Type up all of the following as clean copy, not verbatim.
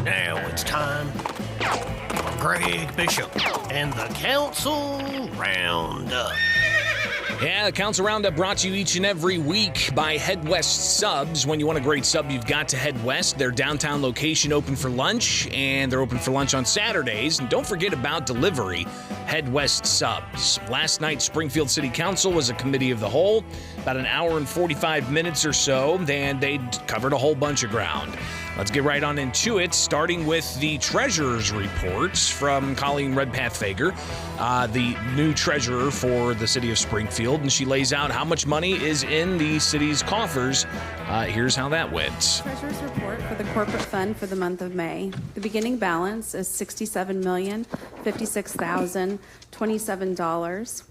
Now it's time for Greg Bishop and the Council Roundup. Yeah, the Council Roundup brought to you each and every week by Head West Subs. When you want a great sub, you've got to head west. Their downtown location open for lunch, and they're open for lunch on Saturdays. And don't forget about delivery, Head West Subs. Last night, Springfield City Council was a committee of the whole, about an hour and 45 minutes or so, and they covered a whole bunch of ground. Let's get right on into it, starting with the treasurer's reports from Colleen Redpath-Fager, the new treasurer for the city of Springfield, and she lays out how much money is in the city's coffers. Here's how that went. Treasurer's report for the corporate fund for the month of May. The beginning balance is $67,056,027.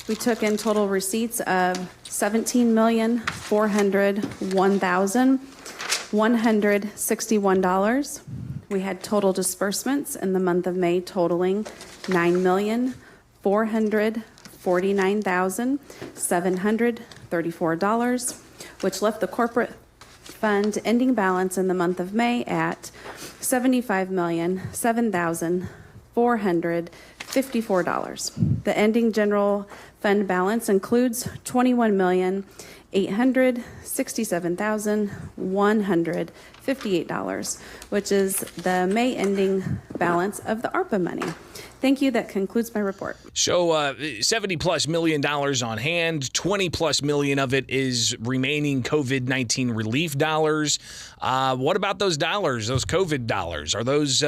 We took in total receipts of $17,401,161. We had total disbursements in the month of May totaling $9,449,734, which left the corporate fund ending balance in the month of May at $75,007,454. The ending general fund balance includes $21,867,158, which is the May ending balance of the ARPA money. Thank you. That concludes my report. So $70+ million on hand, $20+ million of it is remaining COVID-19 relief dollars. What about those dollars, those COVID dollars? Are those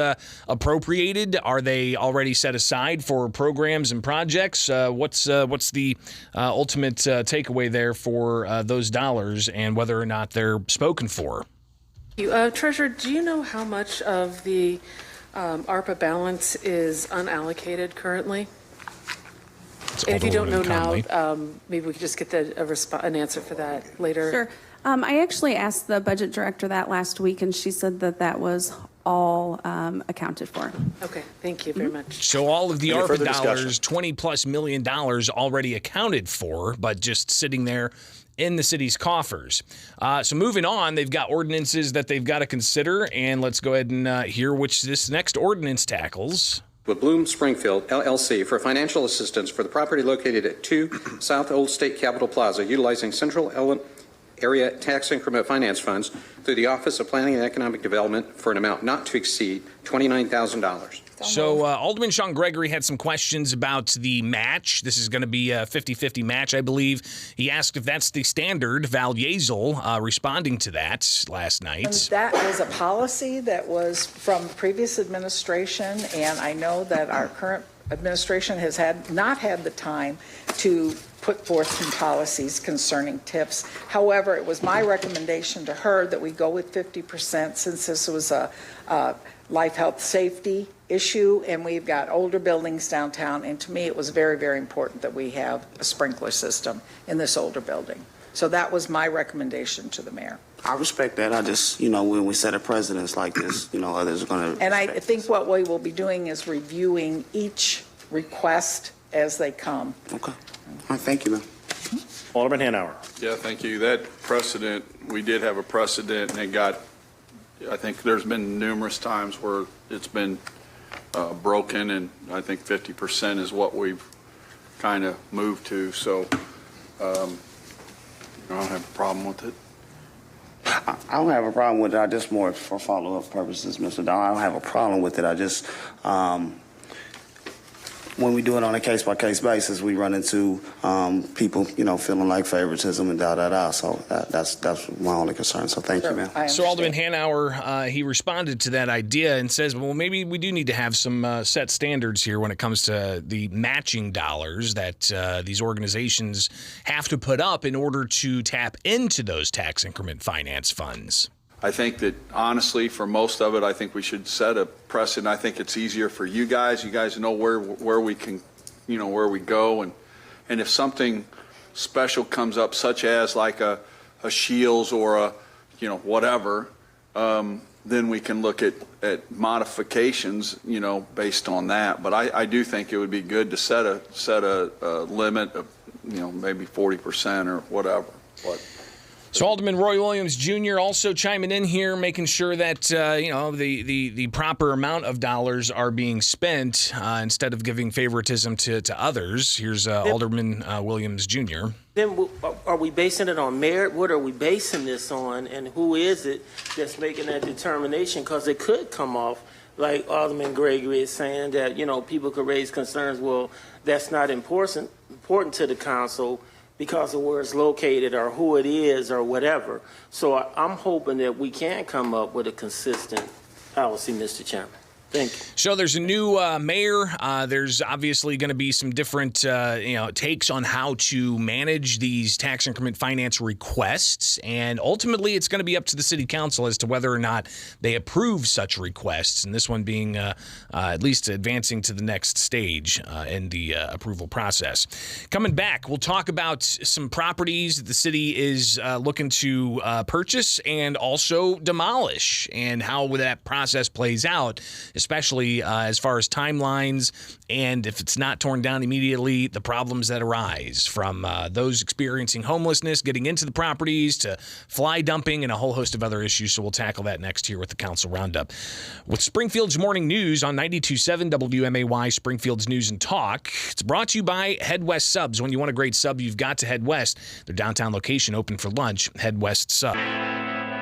appropriated? Are they already set aside for programs and projects? What's the ultimate takeaway there for those dollars and whether or not they're spoken for? Treasurer, do you know how much of the ARPA balance is unallocated currently? If you don't know now, maybe we could just get an answer for that later. Sure. I actually asked the budget director that last week, and she said that that was all accounted for. Okay, thank you very much. So all of the ARPA dollars, $20+ million already accounted for, but just sitting there in the city's coffers. So moving on, they've got ordinances that they've got to consider, and let's go ahead and hear which this next ordinance tackles. With Bloom Springfield, LLC, for financial assistance for the property located at 2 South Old State Capitol Plaza, utilizing Central Area Tax Increment Finance Funds through the Office of Planning and Economic Development for an amount not to exceed $29,000. So Alderman Sean Gregory had some questions about the match. This is going to be a 50-50 match, I believe. He asked if that's the standard. Val Yazel responding to that last night. And that was a policy that was from previous administration, and I know that our current administration has not had the time to put forth some policies concerning TIFs. However, it was my recommendation to her that we go with 50% since this was a life, health, safety issue, and we've got older buildings downtown, and to me it was very, very important that we have a sprinkler system in this older building. So that was my recommendation to the mayor. I respect that. I just, when we set a precedence like this, others are going to. And I think what we will be doing is reviewing each request as they come. Okay. All right, thank you, ma'am. Alderman Hanauer. Yeah, thank you. That precedent, we did have a precedent, and it got, I think there's been numerous times where it's been broken, and I think 50% is what we've kind of moved to. So I don't have a problem with it. I don't have a problem with it. I just more for follow-up purposes, Mr. Dahl. I don't have a problem with it. I just, when we do it on a case-by-case basis, we run into people, feeling like favoritism and da-da-da. So that's my only concern. So thank you, ma'am. So Alderman Hanauer, he responded to that idea and says, well, maybe we do need to have some set standards here when it comes to the matching dollars that these organizations have to put up in order to tap into those tax increment finance funds. I think that, honestly, for most of it, I think we should set a precedent. I think it's easier for you guys. You guys know where we can, where we go. And if something special comes up, such as like a Shields or a, whatever, then we can look at modifications, based on that. But I do think it would be good to set a limit of, maybe 40% or whatever. But So Alderman Roy Williams Jr. also chiming in here, making sure that the proper amount of dollars are being spent instead of giving favoritism to others. Here's Alderman Williams Jr. Then are we basing it on merit? What are we basing this on, and who is it that's making that determination? Because it could come off like Alderman Gregory is saying that people could raise concerns. Well, that's not important to the council because of where it's located or who it is or whatever. So I'm hoping that we can come up with a consistent policy, Mr. Chairman. Thank you. So there's a new mayor. There's obviously going to be some different takes on how to manage these tax increment finance requests. And ultimately, it's going to be up to the city council as to whether or not they approve such requests. And this one being at least advancing to the next stage in the approval process. Coming back, we'll talk about some properties that the city is looking to purchase and also demolish and how that process plays out, especially as far as timelines, and if it's not torn down immediately, the problems that arise from those experiencing homelessness, getting into the properties, to fly dumping, and a whole host of other issues. So we'll tackle that next here with the Council Roundup. With Springfield's Morning News on 92.7 WMAY, Springfield's News and Talk. It's brought to you by Head West Subs. When you want a great sub, you've got to head west. Their downtown location open for lunch. Head West Sub.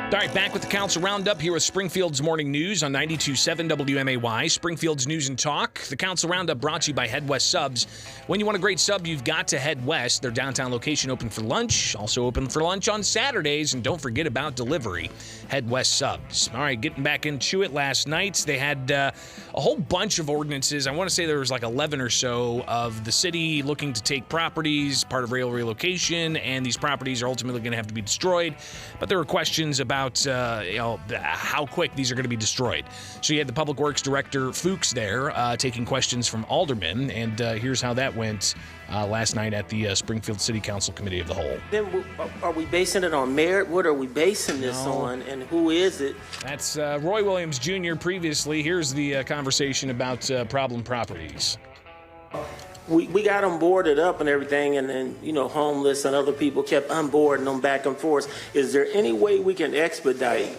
All right, back with the Council Roundup here with Springfield's Morning News on 92.7 WMAY, Springfield's News and Talk. The Council Roundup brought to you by Head West Subs. When you want a great sub, you've got to head west. Their downtown location open for lunch, also open for lunch on Saturdays, and don't forget about delivery. Head West Subs. All right, getting back into it last night, they had a whole bunch of ordinances. I want to say there was like 11 or so of the city looking to take properties, part of rail relocation, and these properties are ultimately going to have to be destroyed. But there were questions about how quick these are going to be destroyed. So you had the Public Works Director Fuchs there taking questions from aldermen, and here's how that went last night at the Springfield City Council Committee of the Whole. Then are we basing it on merit? What are we basing this on, and who is it? That's Roy Williams Jr. previously. Here's the conversation about problem properties. We got them boarded up and everything, and then, homeless and other people kept unboarding them back and forth. Is there any way we can expedite,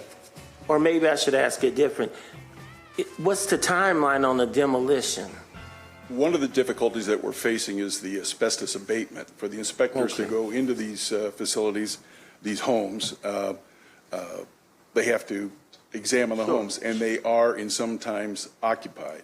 or maybe I should ask it different, what's the timeline on the demolition? One of the difficulties that we're facing is the asbestos abatement. For the inspectors to go into these facilities, these homes, they have to examine the homes, and they are in sometimes occupied.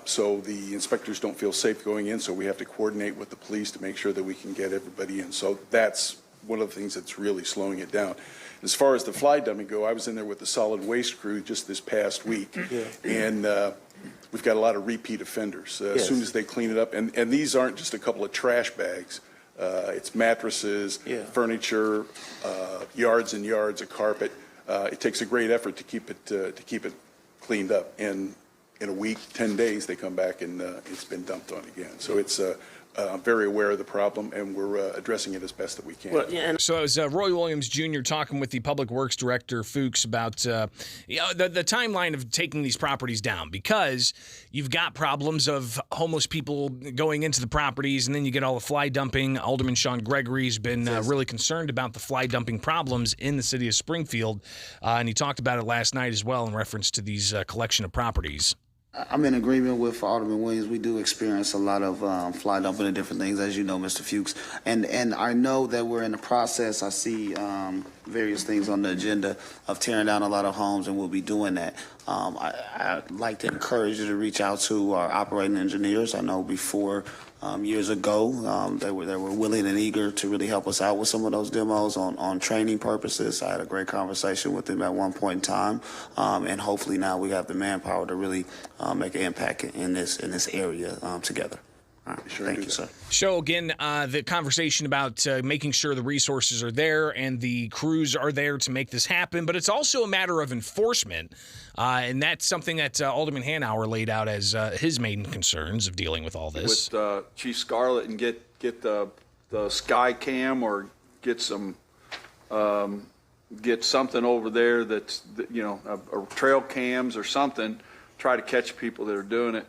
So the inspectors don't feel safe going in, so we have to coordinate with the police to make sure that we can get everybody in. So that's one of the things that's really slowing it down. As far as the fly dumping go, I was in there with the solid waste crew just this past week, and we've got a lot of repeat offenders. As soon as they clean it up, and these aren't just a couple of trash bags. It's mattresses, furniture, yards and yards of carpet. It takes a great effort to keep it cleaned up, and in a week, 10 days, they come back and it's been dumped on again. So it's very aware of the problem, and we're addressing it as best that we can. So it was Roy Williams Jr. talking with the Public Works Director Fuchs about the timeline of taking these properties down, because you've got problems of homeless people going into the properties, and then you get all the fly dumping. Alderman Sean Gregory's been really concerned about the fly dumping problems in the city of Springfield, and he talked about it last night as well in reference to these collection of properties. I'm in agreement with Alderman Williams. We do experience a lot of fly dumping and different things, as you know, Mr. Fuchs. And I know that we're in the process. I see various things on the agenda of tearing down a lot of homes, and we'll be doing that. I'd like to encourage you to reach out to our operating engineers. I know before years ago, they were willing and eager to really help us out with some of those demos on training purposes. I had a great conversation with them at one point in time, and hopefully now we have the manpower to really make an impact in this area together. All right. Thank you, sir. So again, the conversation about making sure the resources are there and the crews are there to make this happen, but it's also a matter of enforcement, and that's something that Alderman Hanauer laid out as his main concerns of dealing with all this. With Chief Scarlett, and get the sky cam, or get some get something over there that's a trail cams or something. Try to catch people that are doing it.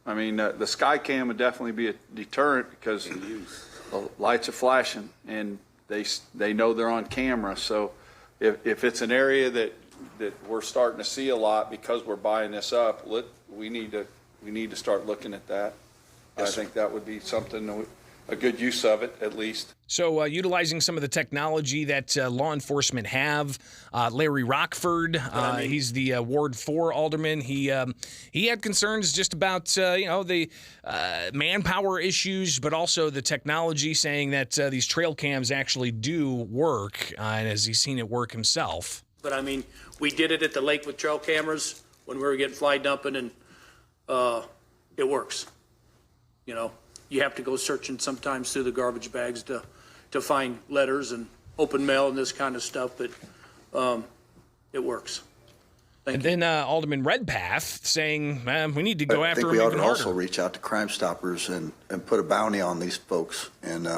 I mean, the sky cam would definitely be a deterrent, because the lights are flashing, and they know they're on camera. So if it's an area that we're starting to see a lot because we're buying this up, we need to start looking at that. I think that would be something, a good use of it, at least. So utilizing some of the technology that law enforcement have, Larry Rockford, he's the Ward 4 alderman. He had concerns just about the manpower issues, but also the technology, saying that these trail cams actually do work, and has he seen it work himself? But I mean, we did it at the lake with trail cameras when we were getting fly dumping, and it works. You know, you have to go searching sometimes through the garbage bags to find letters and open mail and this kind of stuff, but it works. And then Alderman Redpath saying we need to go after him even harder. I think we ought to also reach out to Crime Stoppers and put a bounty on these folks. And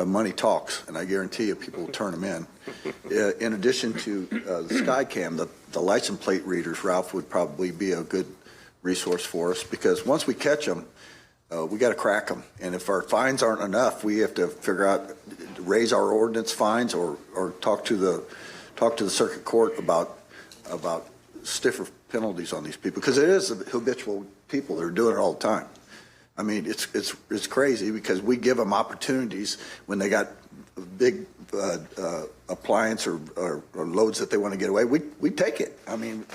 money talks, and I guarantee you people will turn them in. In addition to the Skycam, the license plate readers, Ralph, would probably be a good resource for us, because once we catch them, we got to crack them. And if our fines aren't enough, we have to figure out, raise our ordinance fines, or talk to the circuit court about stiffer penalties on these people, because it is habitual people that are doing it all the time. I mean, it's crazy, because we give them opportunities when they got big appliance or loads that they want to get away. We take it. I mean,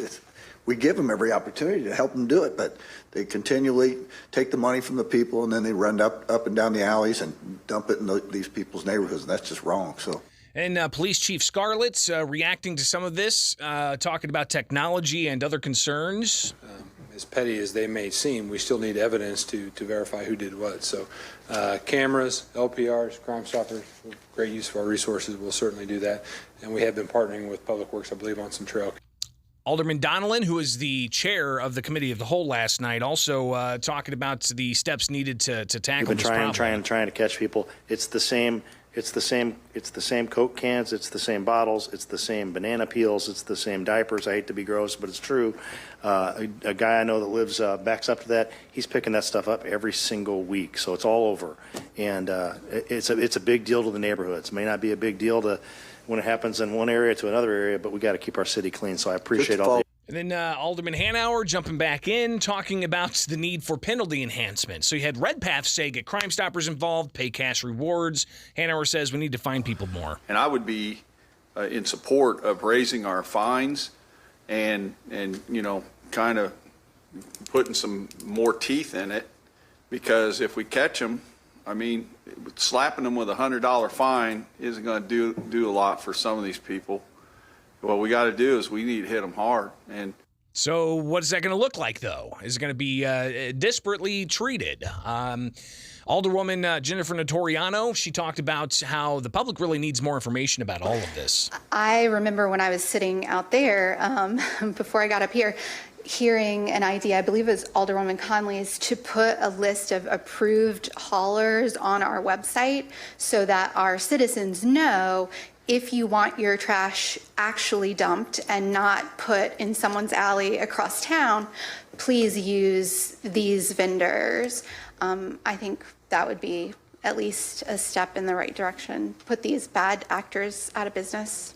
we give them every opportunity to help them do it, but they continually take the money from the people, and then they run up and down the alleys and dump it in these people's neighborhoods, and that's just wrong. So. And Police Chief Scarlett's reacting to some of this, talking about technology and other concerns. As petty as they may seem, we still need evidence to verify who did what. So cameras, LPRs, Crime Stoppers, great use of our resources. We'll certainly do that. And we have been partnering with Public Works, I believe, on some trail. Alderman Donnellan, who was the chair of the Committee of the Whole last night, also talking about the steps needed to tackle this problem. We've been trying to catch people. It's the same Coke cans, it's the same bottles, it's the same banana peels, it's the same diapers. I hate to be gross, but it's true. A guy I know that lives backs up to that. He's picking that stuff up every single week, so it's all over. And it's a big deal to the neighborhoods. It may not be a big deal when it happens in one area to another area, but we got to keep our city clean. So I appreciate all the. And then Alderman Hanauer jumping back in, talking about the need for penalty enhancement. So you had Redpath say get Crime Stoppers involved, pay cash rewards. Hanauer says we need to fine people more. And I would be in support of raising our fines and kind of putting some more teeth in it, because if we catch them, I mean, slapping them with $100 fine isn't going to do a lot for some of these people. What we got to do is we need to hit them hard. And so what is that going to look like, though? Is it going to be disparately treated? Alderwoman Jennifer Notoriano, she talked about how the public really needs more information about all of this. I remember when I was sitting out there before I got up here, hearing an idea, I believe it was Alderwoman Conley's, to put a list of approved haulers on our website so that our citizens know if you want your trash actually dumped and not put in someone's alley across town, please use these vendors. I think that would be at least a step in the right direction. Put these bad actors out of business.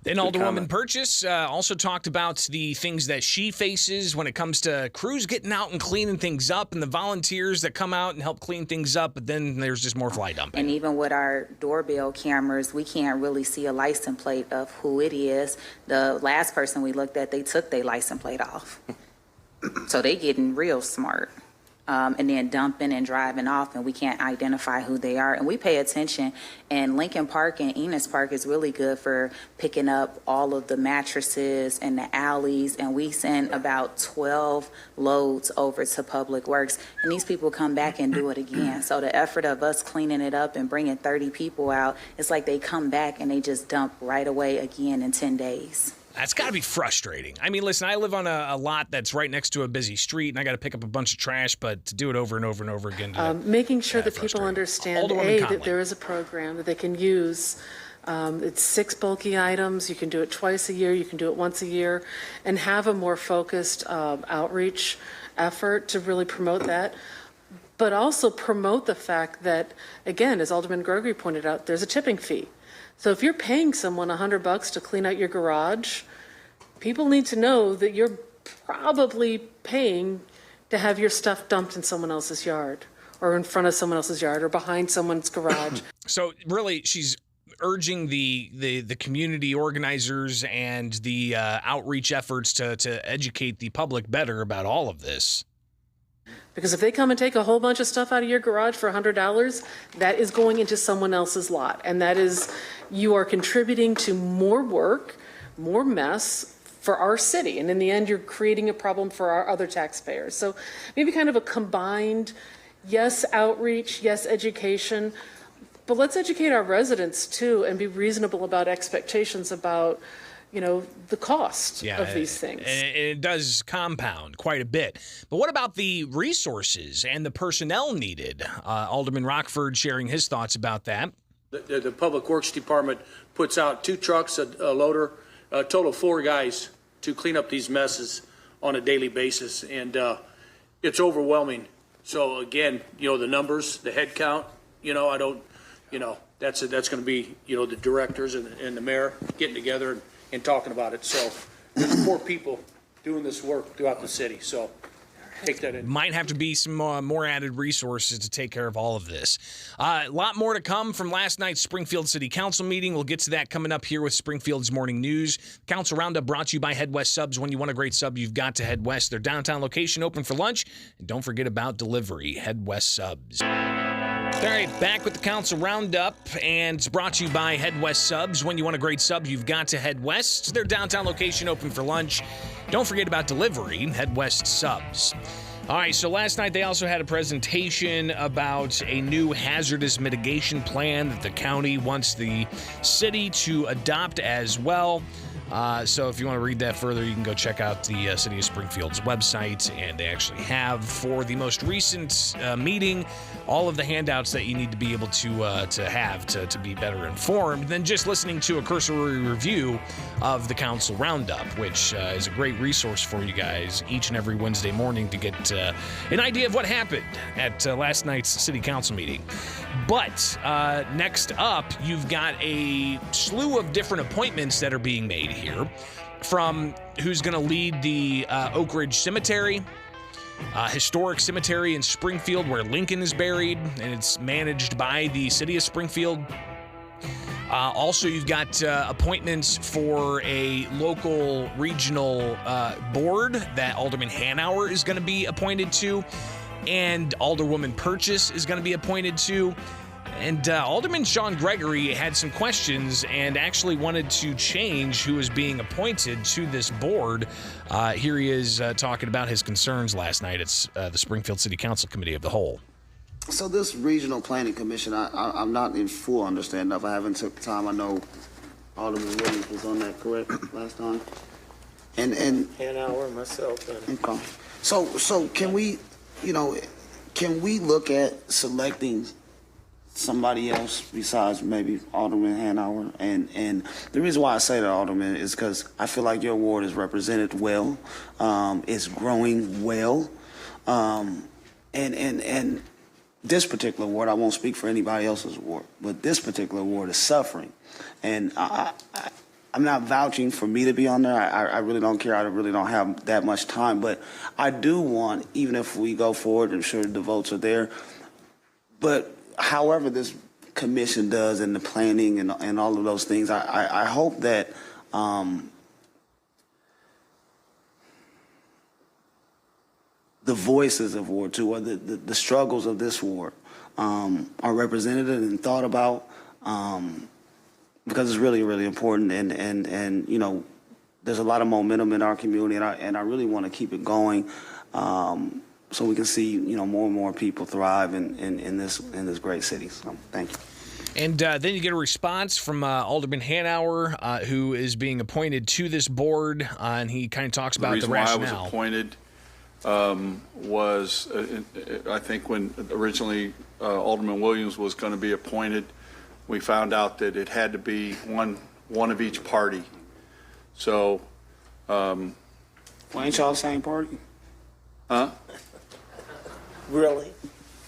Then Alderwoman Purchase also talked about the things that she faces when it comes to crews getting out and cleaning things up, and the volunteers that come out and help clean things up, but then there's just more fly dumping. And even with our doorbell cameras, we can't really see a license plate of who it is. The last person we looked at, they took their license plate off. So they getting real smart. And then dumping and driving off, and we can't identify who they are. And we pay attention, and Lincoln Park and Enos Park is really good for picking up all of the mattresses and the alleys, and we send about 12 loads over to Public Works, and these people come back and do it again. So the effort of us cleaning it up and bringing 30 people out, it's like they come back and they just dump right away again in 10 days. That's got to be frustrating. I mean, listen, I live on a lot that's right next to a busy street, and I got to pick up a bunch of trash, but to do it over and over and over again. Making sure that people understand, that there is a program that they can use. It's 6 bulky items. You can do it twice a year. You can do it once a year, and have a more focused outreach effort to really promote that. but also promote the fact that, again, as Alderman Gregory pointed out, there's a tipping fee. So if you're paying someone $100 to clean out your garage, people need to know that you're probably paying to have your stuff dumped in someone else's yard or in front of someone else's yard or behind someone's garage. So really, she's urging the community organizers and the outreach efforts to educate the public better about all of this. Because if they come and take a whole bunch of stuff out of your garage for $100, that is going into someone else's lot. And that is, you are contributing to more work, more mess for our city. And in the end, you're creating a problem for our other taxpayers. So maybe kind of a combined, yes, outreach, yes, education, but let's educate our residents too and be reasonable about expectations about, you know, the cost of these things. And it does compound quite a bit. But what about the resources and the personnel needed? Alderman Rockford sharing his thoughts about that. The Public Works Department puts out 2 trucks, a loader, a total of 4 guys to clean up these messes on a daily basis. And it's overwhelming. So again, you know, the numbers, the head count, you know, that's going to be, you know, the directors and the mayor getting together and talking about it. So there's 4 people doing this work throughout the city. So take that in. Might have to be some more added resources to take care of all of this. A lot more to come from last night's Springfield City Council meeting. We'll get to that coming up here with Springfield's Morning News. Council Roundup brought to you by Head West Subs. When you want a great sub, you've got to head west. Their downtown location open for lunch. And don't forget about delivery. Head West Subs. All right, back with the Council Roundup, and it's brought to you by Head West Subs. When you want a great sub, you've got to head west. Their downtown location open for lunch. Don't forget about delivery. Head West Subs. All right, so last night they also had a presentation about a new hazardous mitigation plan that the county wants the city to adopt as well. So if you want to read that further, you can go check out the City of Springfield's website, and they actually have, for the most recent meeting, all of the handouts that you need to be able to have to be better informed than just listening to a cursory review of the Council Roundup, which is a great resource for you guys each and every Wednesday morning to get an idea of what happened at last night's City Council meeting. But next up, you've got a slew of different appointments that are being made here, from who's going to lead the Oak Ridge Cemetery, historic cemetery in Springfield where Lincoln is buried, and it's managed by the City of Springfield. Also, you've got appointments for a local regional board that Alderman Hanauer is going to be appointed to, and Alderwoman Purchase is going to be appointed to. And Alderman Sean Gregory had some questions and actually wanted to change who is being appointed to this board. Here he is talking about his concerns last night at the Springfield City Council Committee of the Whole. So this regional planning commission, I'm not in full understanding of. I haven't took time. I know Alderman Williams was on that, correct, last time? And Hanauer, myself. Okay. So can we, can we look at selecting somebody else besides maybe Alderman Hanauer? And the reason why I say that, Alderman, is because I feel like your ward is represented well. It's growing well. And this particular ward, I won't speak for anybody else's ward, but this particular ward is suffering. And I'm not vouching for me to be on there. I really don't care. I really don't have that much time. But I do want, even if we go forward, I'm sure the votes are there, but however this commission does and the planning and all of those things, I hope that the voices of Ward 2 or the struggles of this ward are represented and thought about, because it's really, really important. And there's a lot of momentum in our community, and I really want to keep it going. So we can see, more and more people thrive in this great city. So thank you. And then you get a response from Alderman Hanauer, who is being appointed to this board, and he kind of talks about the rationale. The reason why I was appointed was, I think when originally Alderman Williams was going to be appointed, we found out that it had to be one of each party. So, well, ain't y'all the same party? Huh? Really?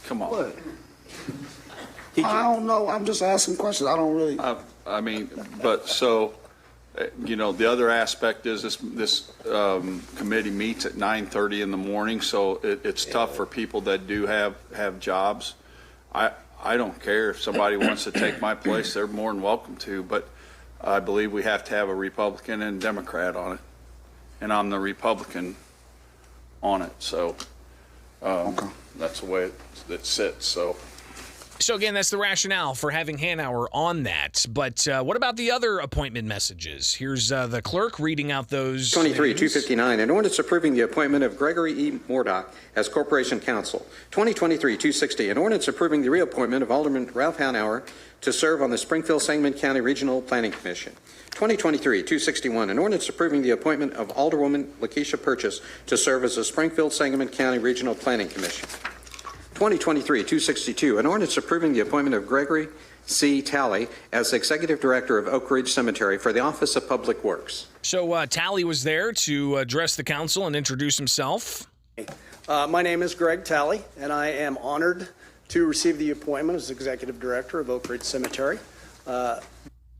Come on. What? I don't know. I'm just asking questions. I don't really. I mean, but so, the other aspect is this committee meets at 9:30 in the morning, so it's tough for people that do have jobs. I don't care if somebody wants to take my place; they're more than welcome to. But I believe we have to have a Republican and Democrat on it, and I'm the Republican on it. So that's the way it sits. So again, that's the rationale for having Hanauer on that. But what about the other appointment messages? Here's the clerk reading out those. 23-259, an ordinance approving the appointment of Gregory E. Mourdock as Corporation Counsel. 2023-260, an ordinance approving the reappointment of Alderman Ralph Hanauer to serve on the Springfield-Sangamon County Regional Planning Commission. 2023-261, an ordinance approving the appointment of Alderwoman Lakeisha Purchase to serve as the Springfield-Sangamon County Regional Planning Commission. 2023-262, an ordinance approving the appointment of Gregory C. Talley as Executive Director of Oak Ridge Cemetery for the Office of Public Works. So Talley was there to address the council and introduce himself. My name is Greg Talley, and I am honored to receive the appointment as Executive Director of Oak Ridge Cemetery.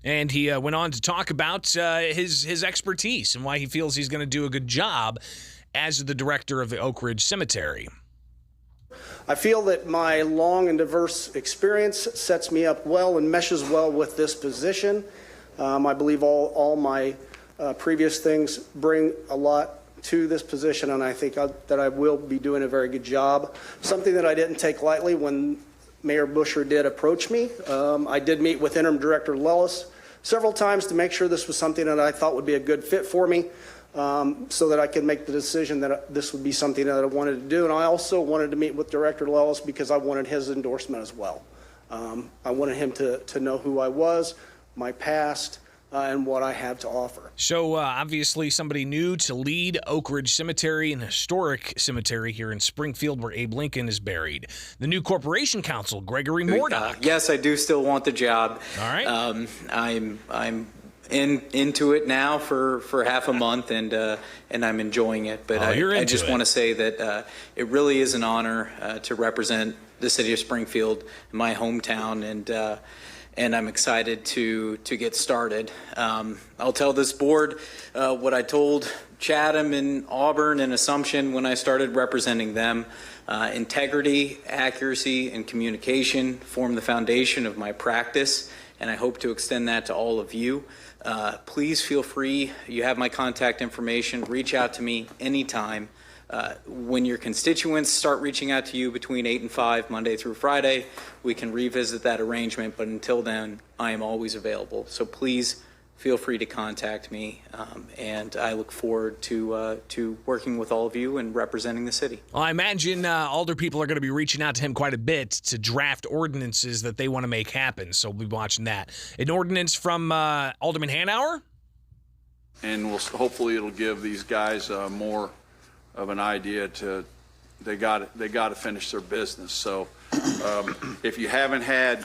And he went on to talk about his expertise and why he feels he's going to do a good job as the director of the Oak Ridge Cemetery. I feel that my long and diverse experience sets me up well and meshes well with this position. I believe all my previous things bring a lot to this position, and I think that I will be doing a very good job. Something that I didn't take lightly when Mayor Busher did approach me. I did meet with Interim Director Lellis several times to make sure this was something that I thought would be a good fit for me. So that I could make the decision that this would be something that I wanted to do. And I also wanted to meet with Director Lellis because I wanted his endorsement as well. I wanted him to know who I was, my past, and what I have to offer. So obviously somebody new to lead Oak Ridge Cemetery, an historic cemetery here in Springfield where Abe Lincoln is buried. The new Corporation Counsel, Gregory Mourdock. Yes, I do still want the job. All right. I'm into it now for half a month, and I'm enjoying it. But I just want to say that it really is an honor to represent the city of Springfield, my hometown, and I'm excited to get started. I'll tell this board what I told Chatham and Auburn and Assumption when I started representing them. Integrity, accuracy, and communication form the foundation of my practice, and I hope to extend that to all of you. Please feel free. You have my contact information. Reach out to me anytime. When your constituents start reaching out to you between 8 and 5, Monday through Friday, we can revisit that arrangement. But until then, I am always available. So please feel free to contact me. And I look forward to working with all of you and representing the city. Well, I imagine alder people are going to be reaching out to him quite a bit to draft ordinances that they want to make happen. So we'll be watching that. An ordinance from Alderman Hanauer? And hopefully it'll give these guys more of an idea they got to finish their business. So if you haven't had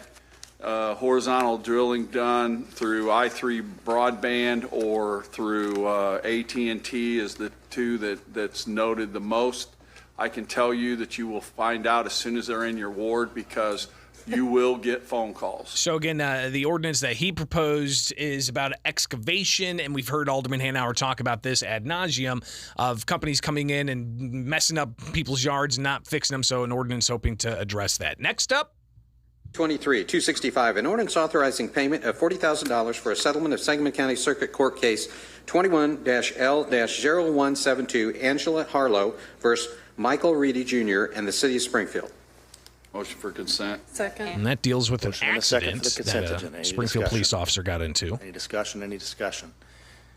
horizontal drilling done through I-3 broadband or through AT&T is the two that's noted the most, I can tell you that you will find out as soon as they're in your ward, because you will get phone calls. So again, the ordinance that he proposed is about excavation, and we've heard Alderman Hanauer talk about this ad nauseum of companies coming in and messing up people's yards and not fixing them, so an ordinance hoping to address that. Next up. 23-265, an ordinance authorizing payment of $40,000 for a settlement of Sangamon County Circuit Court Case 21-L-0172, Angela Harlow versus Michael Reedy Jr. and the City of Springfield. Motion for consent. Second. And that deals with an accident for the consent that agenda. a Any Springfield discussion? police officer got into. Any discussion?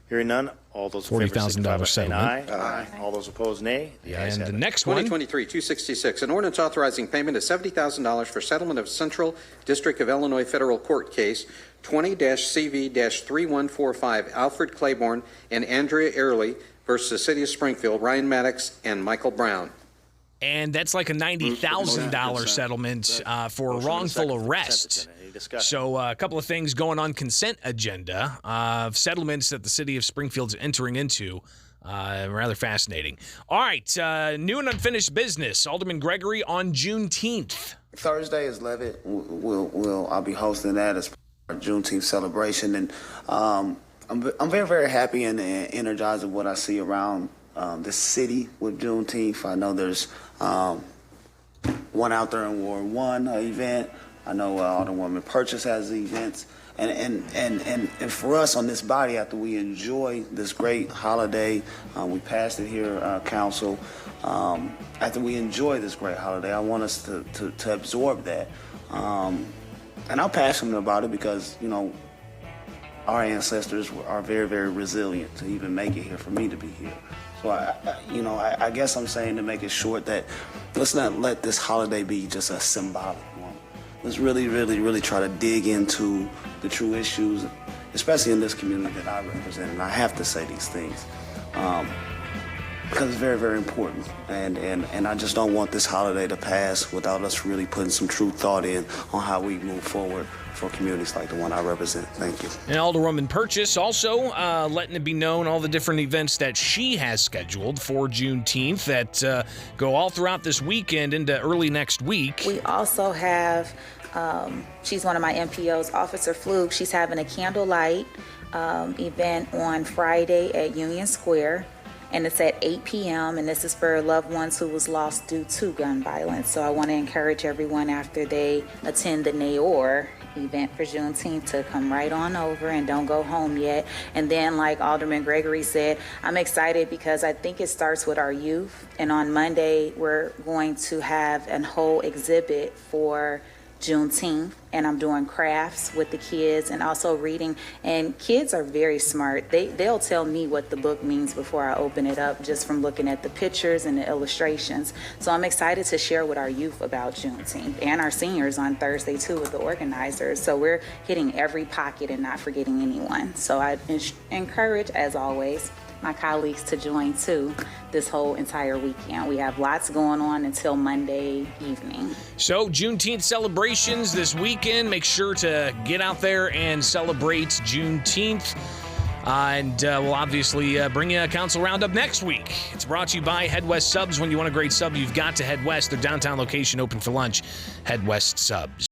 Hearing none, all those in favor signify by saying settlement. aye. All those opposed, nay. The ayes And have the it. next one. 2023-266, an ordinance authorizing payment of $70,000 for settlement of Central District of Illinois Federal Court Case 20-CV-3145, Alfred Claiborne and Andrea Early versus the City of Springfield, Ryan Maddox and Michael Brown. And that's like a $90,000 settlement for a wrongful arrest. So a couple of things going on consent agenda of settlements that the city of Springfield's entering into Rather fascinating. All right, new and unfinished business. Alderman Gregory on Juneteenth. Thursday is Levitt. I'll be hosting that as our Juneteenth celebration, and I'm very, very happy and energized of what I see around the city with Juneteenth. I know there's one out there in Ward 1 event. I know Alderwoman Purchase has events. And for us on this body, after we enjoy this great holiday, we passed it here, Council. After we enjoy this great holiday, I want us to absorb that. And I'm passionate about it because, our ancestors are very, very resilient to even make it here, for me to be here. So, I guess I'm saying, to make it short, that let's not let this holiday be just a symbolic one. Let's really, really, really try to dig into the true issues, especially in this community that I represent. And I have to say these things because it's very, very important. And I just don't want this holiday to pass without us really putting some true thought in on how we move forward for communities like the one I represent. Thank you. And Alderwoman Purchase also letting it be known all the different events that she has scheduled for Juneteenth that go all throughout this weekend into early next week. We also have, she's one of my MPOs, Officer Fluke. She's having a candlelight event on Friday at Union Square. And it's at 8 p.m., and this is for loved ones who was lost due to gun violence. So I want to encourage everyone, after they attend the NAOR event for Juneteenth, to come right on over and don't go home yet. And then, like Alderman Gregory said, I'm excited because I think it starts with our youth. And on Monday, we're going to have a whole exhibit for Juneteenth, and I'm doing crafts with the kids and also reading. And kids are very smart. They'll tell me what the book means before I open it up, just from looking at the pictures and the illustrations. So I'm excited to share with our youth about Juneteenth, and our seniors on Thursday too with the organizers. So we're hitting every pocket and not forgetting anyone. So I encourage, as always, my colleagues to join too this whole entire weekend. We have lots going on until Monday evening. So Juneteenth celebrations this weekend. Make sure to get out there and celebrate Juneteenth. And we'll obviously bring you a council roundup next week. It's brought to you by Head West Subs. When you want a great sub, you've got to head west. Their downtown location open for lunch. Head West Subs.